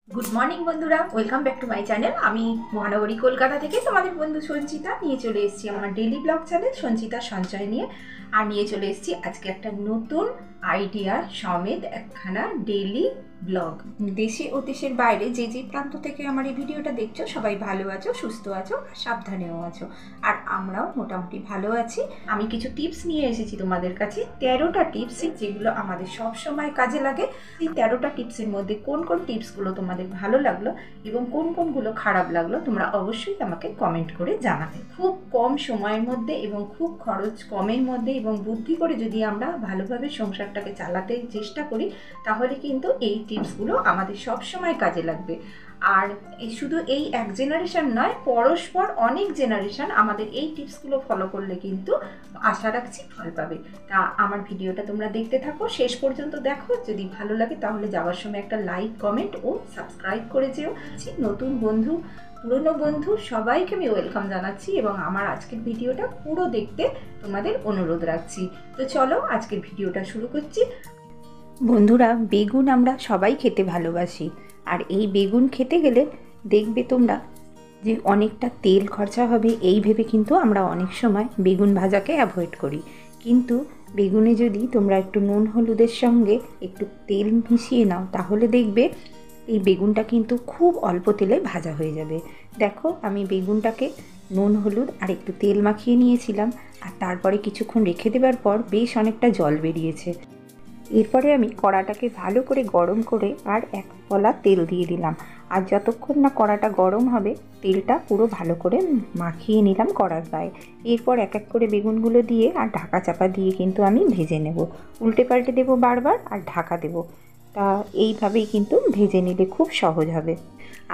Good morning बंधुरा welcome back to my channel. महानगरी कलकाता থেকে তোমাদের বন্ধু সঞ্চিতা নিয়ে চলে এসেছি আমার ডেইলি ব্লগ চ্যানেল সঞ্চিতা সঞ্চয় নিয়ে। আর নিয়ে চলে এসেছি আজকে একটা নতুন আইডিয়া সমেত একখানা ডেইলি ব্লগ। দেশে ও দেশের বাইরে যে যে প্রান্ত থেকে আমার এই ভিডিওটা দেখছো সবাই ভালো আছো, সুস্থ আছো, সাবধানেও আছো। আর আমরাও মোটামুটি ভালো আছি। আমি কিছু টিপস নিয়ে এসেছি তোমাদের কাছে, 13টা টিপস যেগুলো আমাদের সব সময় কাজে লাগে। এই 13টা টিপসের মধ্যে কোন কোন টিপসগুলো তোমাদের ভালো লাগলো এবং কোন কোনগুলো খারাপ লাগলো তোমরা অবশ্যই আমাকে কমেন্ট করে জানাবে। খুব কম সময়ের মধ্যে এবং খুব খরচ কমের মধ্যে এবং বুদ্ধি করে যদি আমরা ভালোভাবে সংসারটাকে চালাতে চেষ্টা করি তাহলে কিন্তু এই টিপসগুলো আমাদের সব সময় কাজে লাগবে। আর শুধু এই এক জেনারেশন নয়, পরস্পর অনেক জেনারেশন আমাদের এই টিপসগুলো ফলো করলে কিন্তু আশা রাখছি ফল পাবে। তা আমার ভিডিওটা তোমরা দেখতে থাকো, শেষ পর্যন্ত দেখো। যদি ভালো লাগে তাহলে যাওয়ার সময় একটা লাইক, কমেন্ট ও সাবস্ক্রাইব করে যেও। নতুন বন্ধু, পুরনো বন্ধু সবাইকে আমি ওয়েলকাম জানাচ্ছি এবং আমার আজকের ভিডিওটা পুরো দেখতে তোমাদের অনুরোধ রাখছি। তো চলো আজকের ভিডিওটা শুরু করছি। বন্ধুরা, বেগুন আমরা সবাই খেতে ভালোবাসি। আর এই বেগুন খেতে গেলে দেখবে তোমরা যে অনেকটা তেল খরচা হবে, এই ভেবে কিন্তু আমরা অনেক সময় বেগুন ভাজাকে অ্যাভয়েড করি। কিন্তু বেগুনে যদি তোমরা একটু নুন হলুদের সঙ্গে একটু তেল মিশিয়ে নাও তাহলে দেখবে এই বেগুনটা কিন্তু খুব অল্প তেলে ভাজা হয়ে যাবে। দেখো, আমি বেগুনটাকে নুন হলুদ আর একটু তেল মাখিয়ে নিয়েছিলাম আর তারপরে কিছুক্ষণ রেখে দেওয়ার পর বেশ অনেকটা জল বেরিয়েছে। এরপরে আমি কড়াটাকে ভালো করে গরম করে আর এক পলা তেল দিয়ে দিলাম। আর যতক্ষণ না কড়াটা গরম হবে তেলটা পুরো ভালো করে মাখিয়ে নিলাম কড়ার গায়ে। এরপর এক এক করে বেগুনগুলো দিয়ে আর ঢাকা চাপা দিয়ে কিন্তু আমি ভেজে নেব। উল্টে পাল্টে দেবো বারবার আর ঢাকা দেবো। তা এইভাবেই কিন্তু ভেজে নিলে খুব সহজ হবে।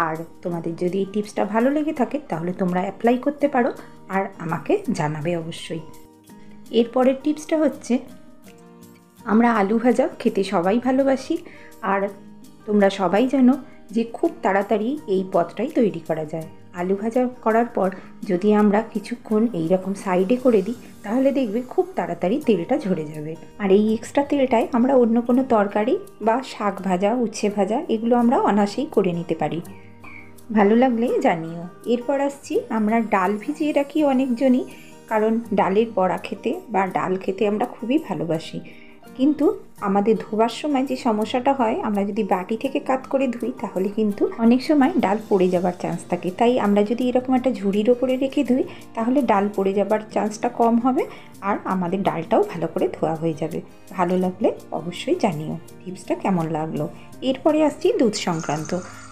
আর তোমাদের যদি এই টিপসটা ভালো লেগে থাকে তাহলে তোমরা অ্যাপ্লাই করতে পারো আর আমাকে জানাবে অবশ্যই। এরপরের টিপসটা হচ্ছে, আমরা আলু ভাজা খেতে সবাই ভালোবাসি। আর তোমরা সবাই জানো যে খুব তাড়াতাড়ি এই পদটাই তৈরি করা যায়। আলু ভাজা করার পর যদি আমরা কিছুক্ষণ এইরকম সাইডে করে দিই তাহলে দেখবে খুব তাড়াতাড়ি তেলটা ঝরে যাবে। আর এই এক্সট্রা তেলটায় আমরা অন্য কোনো তরকারি বা শাক ভাজা, উচ্ছে ভাজা এগুলো আমরা অনায়াসেই করে নিতে পারি। ভালো লাগলে জানিও। এরপর আসছি, আমরা ডাল ভিজিয়ে রাখি অনেকজনই, কারণ ডালের বড়া খেতে বা ডাল খেতে আমরা খুবই ভালোবাসি। কিন্তু আমাদের ধোবার সময় যে সমস্যাটা হয়, আমরা যদি বাটি থেকে কাত করে ধুই তাহলে কিন্তু অনেক সময় ডাল পড়ে যাবার চান্স থাকে। তাই আমরা যদি এরকম একটা ঝুড়ির ওপরে রেখে ধুই তাহলে ডাল পড়ে যাবার চান্সটা কম হবে আর আমাদের ডালটাও ভালো করে ধোয়া হয়ে যাবে। ভালো লাগলে অবশ্যই জানিও টিপসটা কেমন লাগলো। এরপরে আসছি দুধ সংক্রান্ত।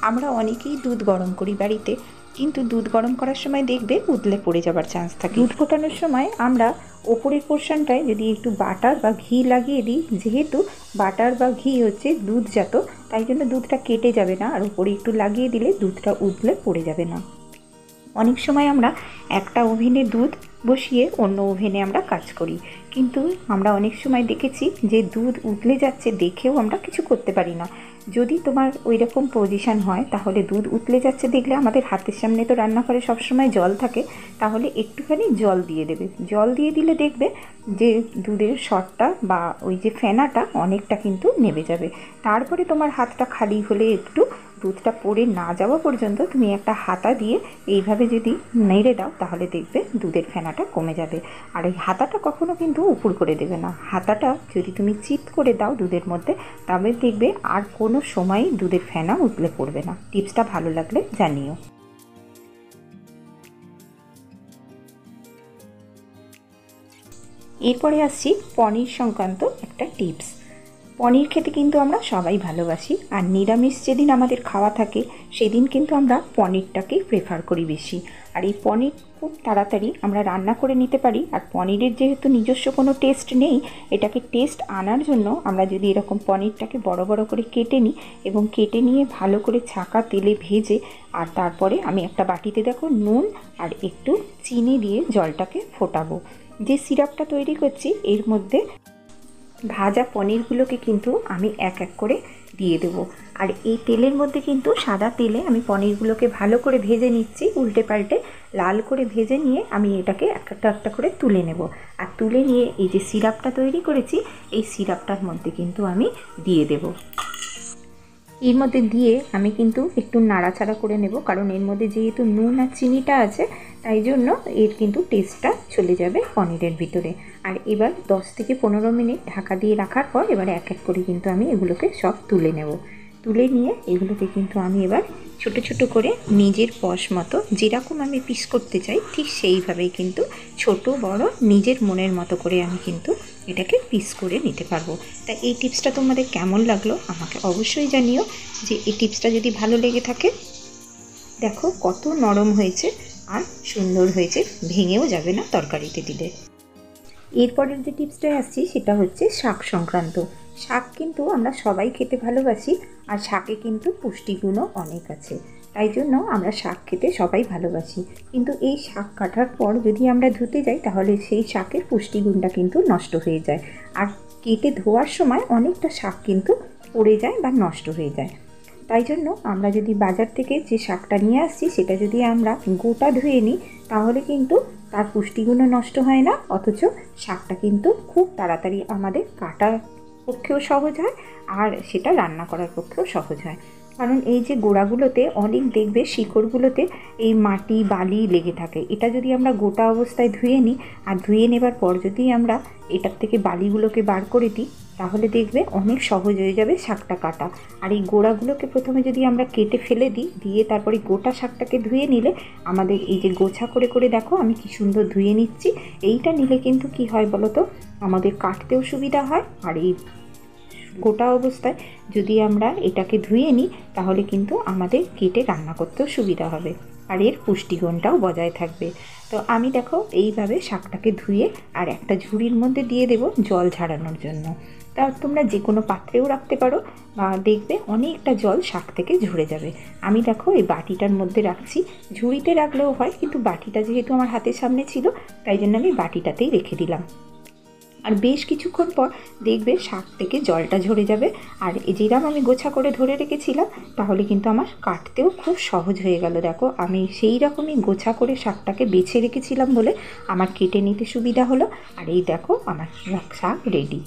আমরা অনেকেই দুধ গরম করি বাড়িতে, কিন্তু দুধ গরম করার সময় দেখবে উতলে পড়ে যাবার চান্স থাকে। দুধ ফোটানোর সময় আমরা ওপরের পোর্শনটায় যদি একটু বাটার বা ঘি লাগিয়ে দিই, যেহেতু বাটার বা ঘি হচ্ছে দুধজাত, তাই জন্য দুধটা কেটে যাবে না আর উপরে একটু লাগিয়ে দিলে দুধটা উতলে পড়ে যাবে না। অনেক সময় আমরা একটা ওভেনে দুধ বসিয়ে অন্য ওভেনে আমরা কাজ করি, কিন্তু আমরা অনেক সময় দেখেছি যে দুধ উতলে যাচ্ছে দেখেও আমরা কিছু করতে পারি না। যদি তোমার ওই রকম পজিশান হয় তাহলে দুধ উতলে যাচ্ছে দেখলে আমাদের হাতের সামনে তো রান্নাঘরে সবসময় জল থাকে, তাহলে একটুখানি জল দিয়ে দেবে। জল দিয়ে দিলে দেখবে যে দুধের শটটা বা ওই যে ফেনাটা অনেকটা কিন্তু নেমে যাবে। তারপরে তোমার হাতটা খালি হলে একটু দুধটা পড়ে না যাওয়া পর্যন্ত তুমি একটা হাতা দিয়ে এইভাবে যদি নেড়ে দাও তাহলে দেখবে দুধের ফেনাটা কমে যাবে। আর এই হাতাটা কখনো কিন্তু উপর করে দেবে না। হাতাটা যদি তুমি চিত করে দাও দুধের মধ্যে তবে দেখবে আর কোনো সময়ই দুধের ফেনা উতলে পড়বে না। টিপসটা ভালো লাগলে জানিও। এরপরে আসছি পনির সংক্রান্ত একটা টিপস। পনির খেতে কিন্তু আমরা সবাই ভালোবাসি, আর নিরামিষ যেদিন আমাদের খাওয়া থাকে সেদিন কিন্তু আমরা পনিরটাকেই প্রেফার করি বেশি। আর এই পনির খুব তাড়াতাড়ি আমরা রান্না করে নিতে পারি। আর পনিরের যেহেতু নিজস্ব কোনো টেস্ট নেই, এটাকে টেস্ট আনার জন্য আমরা যদি এরকম পনিরটাকে বড় বড় করে কেটে নিই এবং কেটে নিয়ে ভালো করে ছাঁকা তেলে ভেজে আর তারপরে আমি একটা বাটিতে দেখো নুন আর একটু চিনি দিয়ে জলটাকে ফোটাবো। যে সিরাপটা তৈরি করছি এর মধ্যে ভাজা পনিরগুলোকে কিন্তু আমি এক এক করে দিয়ে দেবো। আর এই তেলের মধ্যে কিন্তু সাদা তেলে আমি পনিরগুলোকে ভালো করে ভেজে নিচ্ছি, উল্টে পাল্টে লাল করে ভেজে নিয়ে আমি এটাকে একটা একটা করে তুলে নেব। আর তুলে নিয়ে এই যে সিরাপটা তৈরি করেছি এই সিরাপটার মধ্যে কিন্তু আমি দিয়ে দেব। এর মধ্যে দিয়ে আমি কিন্তু একটু নাড়াচাড়া করে নেব, কারণ এর মধ্যে যেহেতু নুন আর চিনিটা আছে তাই জন্য এর কিন্তু টেস্টটা চলে যাবে পনিরের ভিতরে। আর এবার 10 থেকে 15 মিনিট ঢাকা দিয়ে রাখার পর এবার এক এক করে কিন্তু আমি এগুলোকে সব তুলে নেব। তুলে নিয়ে এগুলোকে কিন্তু আমি এবার ছোট ছোট করে নিজের পশ মতো যেরকম আমি পিস করতে চাই ঠিক সেইভাবেই কিন্তু ছোট বড় নিজের মনের মতো করে আমি কিন্তু এটাকে পিস করে নিতে পারবো। তা এই টিপসটা তোমাদের কেমন লাগলো আমাকে অবশ্যই জানিও। যে এই টিপসটা যদি ভালো লেগে থাকে, দেখো কত নরম হয়েছে আর সুন্দর হয়েছে, ভেঙেও যাবে না তরকারিতে দিলে। এরপরের যে টিপসটায় আসছি সেটা হচ্ছে শাক সংক্রান্ত। শাক কিন্তু আমরা সবাই খেতে ভালোবাসি, আর শাকে কিন্তু পুষ্টিগুণও অনেক আছে, তাই জন্য আমরা শাক খেতে সবাই ভালোবাসি। কিন্তু এই শাক কাটার পর যদি আমরা ধুতে যাই তাহলে সেই শাকের পুষ্টিগুণটা কিন্তু নষ্ট হয়ে যায়, আর কেটে ধোয়ার সময় অনেকটা শাক কিন্তু পড়ে যায় বা নষ্ট হয়ে যায়। তাই জন্য আমরা যদি বাজার থেকে যে শাকটা নিয়ে আসছি সেটা যদি আমরা গোটা ধুয়ে নিই তাহলে কিন্তু তার পুষ্টিগুণও নষ্ট হয় না, অথচ শাকটা কিন্তু খুব তাড়াতাড়ি আমাদের কাটার পক্ষেও সহজ হয় আর সেটা রান্না করার পক্ষেও সহজ হয়। কারণ এই যে গোড়াগুলোতে অনেক দেখবে শিকড়গুলোতে এই মাটি বালি লেগে থাকে, এটা যদি আমরা গোটা অবস্থায় ধুয়ে নিই আর ধুয়ে নেবার পর যদি আমরা এটার থেকে বালিগুলোকে বার করে দিই তাহলে দেখবে অনেক সহজ হয়ে যাবে শাকটা কাটা। আর এই গোড়াগুলোকে প্রথমে যদি আমরা কেটে ফেলে দিই, দিয়ে তারপরে গোটা শাকটাকে ধুয়ে নিলে আমাদের এই যে গোছা করে করে দেখো আমি কি সুন্দর ধুয়ে নিচ্ছি, এইটা নিলে কিন্তু কি হয় বলো তো, আমাদের কাটতেও সুবিধা হয়। আর এই গোটা অবস্থায় যদি আমরা এটাকে ধুয়ে নিই তাহলে কিন্তু আমাদের কেটে রান্না করতেও সুবিধা হবে আর এর পুষ্টিগুণটাও বজায় থাকবে। তো আমি দেখো এইভাবে শাকটাকে ধুয়ে আর একটা ঝুড়ির মধ্যে দিয়ে দেব জল ঝাড়ানোর জন্য। তা তোমরা যে কোনো পাত্রেও রাখতে পারো, বা দেখবে অনেকটা জল শাক থেকে ঝরে যাবে। আমি দেখো এই বাটিটার মধ্যে রাখছি, ঝুড়িতে রাখলেও হয় কিন্তু বাটিটা যেহেতু আমার হাতের সামনে ছিল তাই জন্য আমি বাটিটাতেই রেখে দিলাম। আর বেশ কিছুক্ষণ পর দেখবে শাক থেকে জলটা ঝরে যাবে, আর যেরকম আমি গোছা করে ধরে রেখেছিলাম তাহলে কিন্তু আমার কাটতেও খুব সহজ হয়ে গেল। দেখো আমি সেই রকমই গোছা করে শাকটাকে বেছে রেখেছিলাম বলে আমার কেটে নিতে সুবিধা হলো। আর এই দেখো আমার শাক রেডি।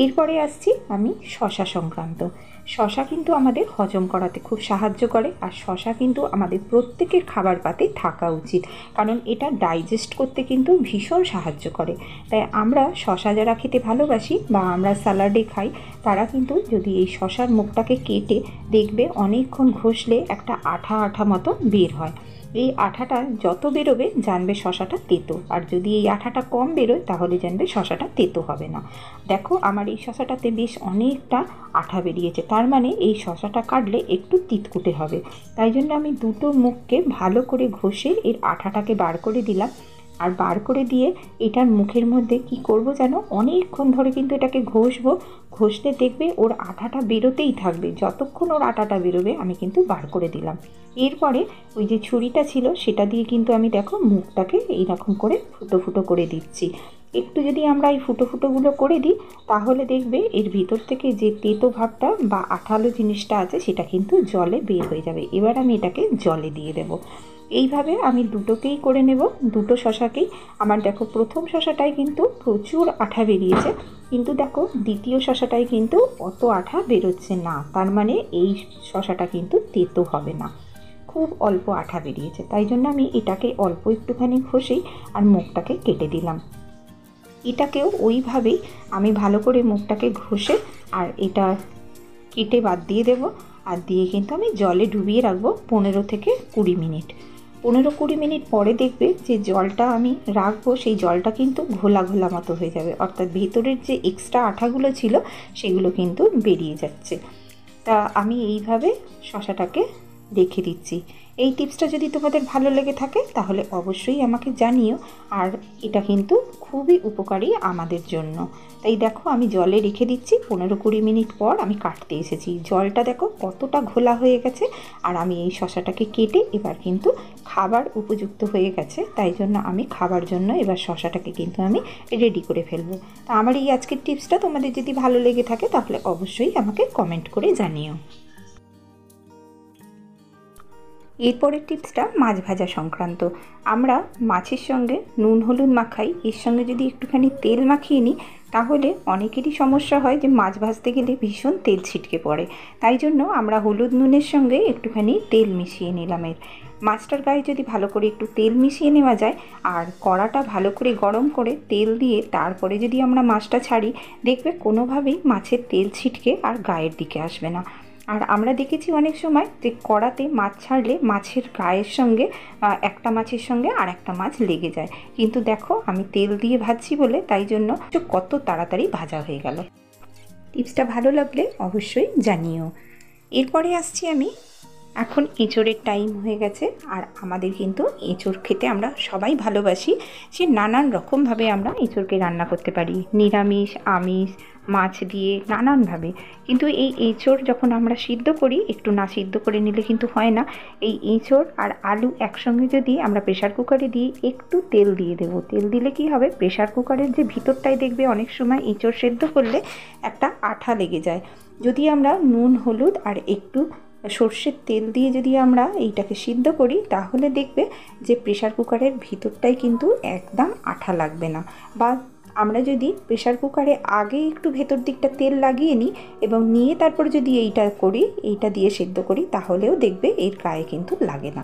এরপরে আসছি আমি শশা সংক্রান্ত। শশা কিন্তু আমাদের হজম করাতে খুব সাহায্য করে, আর শশা কিন্তু আমাদের প্রত্যেকের খাবার পাতে থাকা উচিত, কারণ এটা ডাইজেস্ট করতে কিন্তু ভীষণ সাহায্য করে। তাই আমরা শশা যারা খেতে ভালোবাসি বা আমরা স্যালাডে খাই তারা কিন্তু যদি এই শশার মুখটাকে কেটে দেখবে অনেকক্ষণ ঘষলে একটা আঠা আঠা মতো বের হয়। এই আঠাটা যত বেরোবে জানবে শশাটা তেতো, আর যদি এই আঠাটা কম বেরোয় তাহলে জানবে শশাটা তেতো হবে না। দেখো আমার এই শশাটাতে বেশ অনেকটা আঠা বেরিয়েছে, তার মানে এই শশাটা কাটলে একটু তিতকুটে হবে। তাই জন্য আমি দুটো মুখকে ভালো করে ঘষে এর আঠাটাকে বার করে দিলাম। আর বার করে দিয়ে এটার মুখের মধ্যে কি করব যেন, অনেকক্ষণ ধরে কিন্তু এটাকে ঘষবো, ঘষলে দেখবে ওর আঠাটা বেরোতেই থাকবে, যতক্ষণ ওর আঠাটা বেরোবে আমি কিন্তু বার করে দিলাম। এরপরে ওই যে ছুরিটা ছিল সেটা দিয়ে কিন্তু আমি দেখো মুখটাকে এইরকম করে ফুটো ফুটো করে দিচ্ছি। একটু যদি আমরা এই ফুটো ফুটোগুলো করে দিই তাহলে দেখবে এর ভিতর থেকে যে তেতো ভাবটা বা আঠালো জিনিসটা আছে সেটা কিন্তু জলে বের হয়ে যাবে। এবার আমি এটাকে জলে দিয়ে দেব। এইভাবে আমি দুটোকেই করে নেব, দুটো শশাকেই। আমার দেখো প্রথম শশাটাই কিন্তু প্রচুর আঠা বেরিয়েছে, কিন্তু দেখো দ্বিতীয় শশাটাই কিন্তু অত আঠা বেরোচ্ছে না, তার মানে এই শশাটা কিন্তু তেতো হবে না, খুব অল্প আঠা বেরিয়েছে। তাই জন্য আমি এটাকে অল্প একটুখানি ঘষেই আর মুখটাকে কেটে দিলাম। এটাকেও ওইভাবেই আমি ভালো করে মুখটাকে ঘষে আর এটা কেটে বাদ দিয়ে দেব। আর দিয়ে কিন্তু আমি জলে ডুবিয়ে রাখবো 15 থেকে 20 মিনিট। 15-20 মিনিট পরে দেখবে যে জলটা আমি রাখবো সেই জলটা কিন্তু ঘোলা ঘোলা মতো হয়ে যাবে, অর্থাৎ ভেতরের যে এক্সট্রা আঠাগুলো ছিল সেগুলো কিন্তু বেরিয়ে যাচ্ছে। তা আমি এইভাবে শশাটাকে রেখে দিচ্ছি। এই টিপসটা যদি তোমাদের ভালো লেগে থাকে তাহলে অবশ্যই আমাকে জানিও, আর এটা কিন্তু খুবই উপকারী আমাদের জন্য। তাই দেখো আমি জলে রেখে দিচ্ছি, 15-20 মিনিট পর আমি কাটতে এসেছি। জলটা দেখো কতটা ঘোলা হয়ে গেছে, আর আমি এই শশাটাকে কেটে এবার কিন্তু খাবার উপযুক্ত হয়ে গেছে, তাই জন্য আমি খাবার জন্য এবার শশাটাকে কিন্তু আমি রেডি করে ফেলবো। তা আমার এই আজকের টিপসটা তোমাদের যদি ভালো লেগে থাকে তাহলে অবশ্যই আমাকে কমেন্ট করে জানিও। এরপরের টিপসটা মাছ ভাজা সংক্রান্ত। আমরা মাছের সঙ্গে নুন হলুদ মাখাই, এর সঙ্গে যদি একটুখানি তেল মাখিয়ে নিই তাহলে অনেকেরই সমস্যা হয় যে মাছ ভাজতে গেলে ভীষণ তেল ছিটকে পড়ে। তাই জন্য আমরা হলুদ নুনের সঙ্গে একটুখানি তেল মিশিয়ে নিলাম। মাছটার গায়ে যদি ভালো করে একটু তেল মিশিয়ে নেওয়া যায় আর কড়াটা ভালো করে গরম করে তেল দিয়ে তারপরে যদি আমরা মাছটা ছাড়ি, দেখবে কোনোভাবেই মাছের তেল ছিটকে আর গায়ের দিকে আসবে না। আর আমরা দেখেছি অনেক সময় যে কড়াতে মাছ ছাড়লে মাছের গায়ের সঙ্গে একটা মাছের সঙ্গে আর একটা মাছ লেগে যায়, কিন্তু দেখো আমি তেল দিয়ে ভাজছি বলে তাই জন্য কত তাড়াতাড়ি ভাজা হয়ে গেল। টিপসটা ভালো লাগলে অবশ্যই জানিও। এরপরে আসছি আমি, এখন এঁচোড়ের টাইম হয়ে গেছে। আর আমাদের কিন্তু এঁচোড় খেতে আমরা সবাই ভালোবাসি। সে নানান রকমভাবে আমরা এঁচোড়কে রান্না করতে পারি, নিরামিষ, আমিষ, মাছ দিয়ে নানানভাবে। কিন্তু এই এঁচোড় যখন আমরা সিদ্ধ করি, একটু না সিদ্ধ করে নিলে কিন্তু হয় না। এই এঁচোড় আর আলু একসঙ্গে যদি আমরা প্রেশার কুকারে দিই, একটু তেল দিয়ে দেবো। তেল দিলে কি হবে, প্রেশার কুকারের যে ভিতরটাই দেখবে অনেক সময় এঁচোড় সেদ্ধ করলে একটা আঠা লেগে যায়। যদি আমরা নুন, হলুদ আর একটু সর্ষের তেল দিয়ে যদি আমরা এইটাকে সিদ্ধ করি, তাহলে দেখবে যে প্রেশার কুকারের ভিতরটাই কিন্তু একদম আঠা লাগবে না। বা আমরা যদি প্রেশার কুকারে আগে একটু ভেতর দিকটা তেল লাগিয়ে নিই এবং নিয়ে তারপর যদি এইটা দিয়ে সিদ্ধ করি, তাহলেও দেখবে এর গায়ে কিন্তু লাগে না।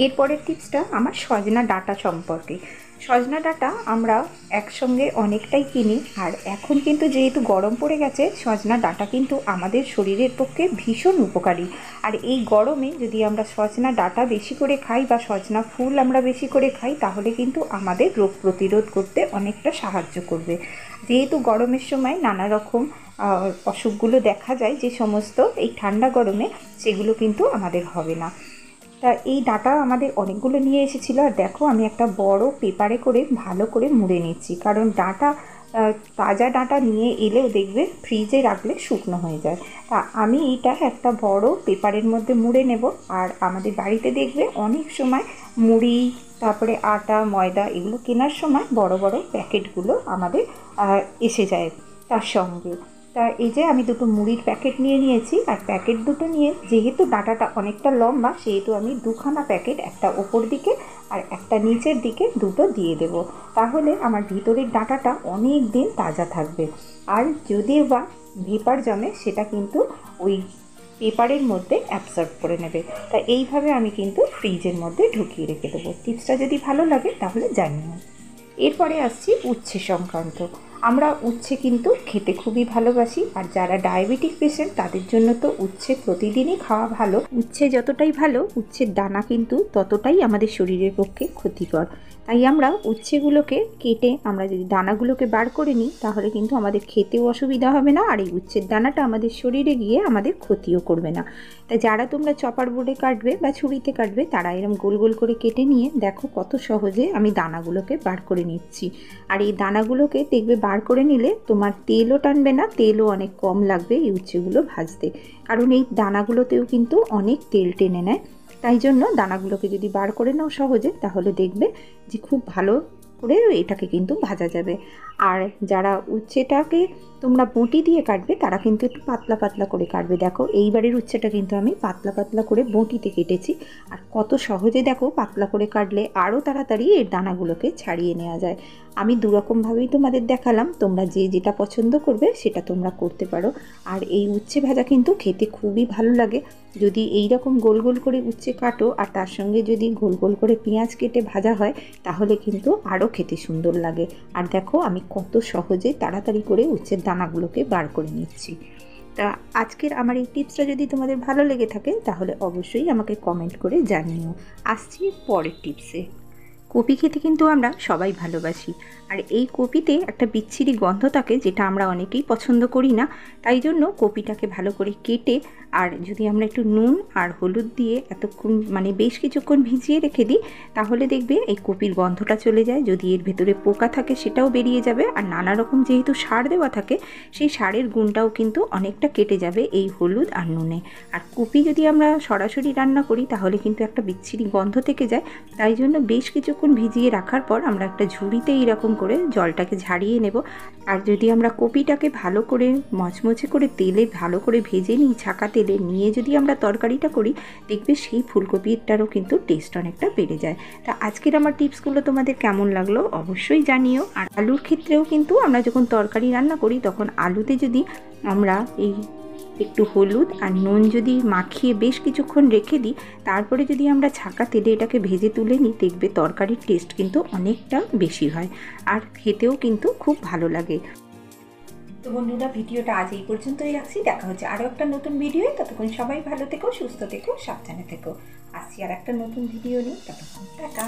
এরপরের টিপসটা আমার সজনা ডাঁটা সম্পর্কে। সজনা ডাঁটা আমরা একসঙ্গে অনেকটাই কিনি, আর এখন কিন্তু যেহেতু গরম পড়ে গেছে, সজনা ডাঁটা কিন্তু আমাদের শরীরের পক্ষে ভীষণ উপকারী। আর এই গরমে যদি আমরা সজনা ডাঁটা বেশি করে খাই বা সজনা ফুল আমরা বেশি করে খাই, তাহলে কিন্তু আমাদের রোগ প্রতিরোধ করতে অনেকটা সাহায্য করবে। যেহেতু গরমের সময় নানা রকম অসুখগুলো দেখা যায়, যে সমস্ত এই ঠান্ডা গরমে, সেগুলো কিন্তু আমাদের হবে না। তা এই ডাঁটা আমাদের অনেকগুলো নিয়ে এসেছিলো। আর দেখো আমি একটা বড় পেপারে করে ভালো করে মুড়ে নিচ্ছি, কারণ ডাঁটা তাজা ডাঁটা নিয়ে এলেও দেখবে ফ্রিজে রাখলে শুকনো হয়ে যায়। তা আমি এইটা একটা বড় পেপারের মধ্যে মুড়ে নেব। আর আমাদের বাড়িতে দেখবে অনেক সময় মুড়ি, তারপরে আটা, ময়দা এগুলো কেনার সময় বড় বড় প্যাকেটগুলো আমাদের এসে যায় তার সঙ্গে। তা এই যে আমি দুটো মুড়ির প্যাকেট নিয়ে নিয়েছি। আর প্যাকেট দুটো নিয়ে, যেহেতু ডাঁটাটা অনেকটা লম্বা, সেহেতু আমি দুখানা প্যাকেট, একটা ওপর দিকে আর একটা নিচের দিকে, দুটো দিয়ে দেব। তাহলে আমার ভিতরের ডাঁটাটা অনেক দিন তাজা থাকবে। আর যদি বা ভেপার জমে, সেটা কিন্তু ওই পেপারের মধ্যে অ্যাবসর্ব করে নেবে। তা এইভাবে আমি কিন্তু ফ্রিজের মধ্যে ঢুকিয়ে রেখে দেবো। টিপসটা যদি ভালো লাগে তাহলে জানিও। এরপরে আসছি উচ্ছে সংক্রান্ত। আমরা উচ্ছে কিন্তু খেতে খুবই ভালোবাসি। আর যারা ডায়াবেটিক পেশেন্ট, তাদের জন্য তো উচ্ছে প্রতিদিনই খাওয়া ভালো। উচ্ছে যতটাই ভালো, উচ্ছের দানা কিন্তু ততটাই আমাদের শরীরের পক্ষে ক্ষতিকর। তাই আমরা উচ্ছেগুলোকে কেটে আমরা যদি দানাগুলোকে বার করে নিই, তাহলে কিন্তু আমাদের খেতেও অসুবিধা হবে না, আর এই উচ্ছের দানাটা আমাদের শরীরে গিয়ে আমাদের ক্ষতিও করবে না। তাই যারা তোমরা চপার বোর্ডে কাটবে বা ছুরিতে কাটবে, তারা এরকম গোল গোল করে কেটে নিয়ে দেখো কত সহজে আমি দানাগুলোকে বার করে নিচ্ছি। আর এই দানাগুলোকে দেখবে বার করে নিলে তোমার তেলও টানবে না, তেলও অনেক কম লাগবে এই উচ্ছেগুলো ভাজতে, কারণ এই দানাগুলোতেও কিন্তু অনেক তেল টেনে নেয়। তাই জন্য দানাগুলোকে যদি বার করে নাও সহজে, তাহলে দেখবে যে খুব ভালো করে এটাকে কিন্তু ভাজা যাবে। আর যারা উচ্ছেটাকে তোমরা বঁটি দিয়ে কাটবে, তারা কিন্তু একটু পাতলা পাতলা করে কাটবে। দেখো এইবারের উচ্ছেটা কিন্তু আমি পাতলা পাতলা করে বঁটিতে কেটেছি। আর কত সহজে দেখো পাতলা করে কাটলে আরও তাড়াতাড়ি এর দানাগুলোকে ছাড়িয়ে নেওয়া যায়। আমি দুরকমভাবেই তোমাদের দেখালাম, তোমরা যে যেটা পছন্দ করবে সেটা তোমরা করতে পারো। আর এই উচ্ছে ভাজা কিন্তু খেতে খুবই ভালো লাগে। যদি এই রকম গোল গোল করে উচ্ছে কাটো আর তার সঙ্গে যদি গোল গোল করে পেঁয়াজ কেটে ভাজা হয়, তাহলে কিন্তু আরও খেতে সুন্দর লাগে। আর দেখো আমি কত সহজে তাড়াতাড়ি করে উচ্ছের দানাগুলোকে বার করে নিচ্ছি। তা আজকের আমার এই টিপসটা যদি তোমাদের ভালো লেগে থাকে, তাহলে অবশ্যই আমাকে কমেন্ট করে জানিও। আসছি পরের টিপসে। কপি খেতে কিন্তু আমরা সবাই ভালোবাসি। আর এই কপিতে একটা বিচ্ছিরি গন্ধ থাকে, যেটা আমরা অনেকেই পছন্দ করি না। তাই জন্য কপিটাকে ভালো করে কেটে, আর যদি আমরা একটু নুন আর হলুদ দিয়ে এতক্ষণ বেশ কিছুক্ষণ ভিজিয়ে রেখে দিই, তাহলে দেখবে এই কপির গন্ধটা চলে যায়। যদি এর ভেতরে পোকা থাকে সেটাও বেরিয়ে যাবে। আর নানা রকম যেহেতু সার দেওয়া থাকে, সেই সারের গুণটাও কিন্তু অনেকটা কেটে যাবে এই হলুদ আর নুনে। আর কপি যদি আমরা সরাসরি রান্না করি, তাহলে কিন্তু একটা বিচ্ছিরি গন্ধ থেকে যায়। তাই জন্য বেশ কিছুক্ষণ কিছুক্ষণ ভিজিয়ে রাখার পর আমরা একটা ঝুড়িতে এইরকম করে জলটাকে ঝাড়িয়ে নেব। আর যদি আমরা কপিটাকে ভালো করে মচমচে করে তেলে ভালো করে ভেজে নিই, ছাকা তেলে নিয়ে যদি আমরা তরকারিটা করি, দেখবে সেই ফুলকপিটারও কিন্তু টেস্ট অনেকটা বেড়ে যায়। তা আজকের আমার টিপসগুলো তোমাদের কেমন লাগলো অবশ্যই জানিও। আর আলুর ক্ষেত্রেও কিন্তু আমরা যখন তরকারি রান্না করি তখন আলুতে যদি আমরা এই একটু হলুদ আর নুন যদি মাখিয়ে বেশ কিছুক্ষণ রেখে দিই, তারপরে যদি আমরা ছাকা তেলে এটাকে ভেজে তুলে নিই, দেখবে তরকারির টেস্ট কিন্তু অনেকটা বেশি হয় আর খেতেও কিন্তু খুব ভালো লাগে। তো বন্ধুরা, ভিডিওটা আজ এই পর্যন্তই রাখছি। দেখা হচ্ছে আরও একটা নতুন ভিডিও। ততক্ষণ সবাই ভালো থেকো, সুস্থ থেকো, সাবধানে থেকো। আসছি আর একটা নতুন ভিডিও নিয়ে। ততক্ষণ টাটা।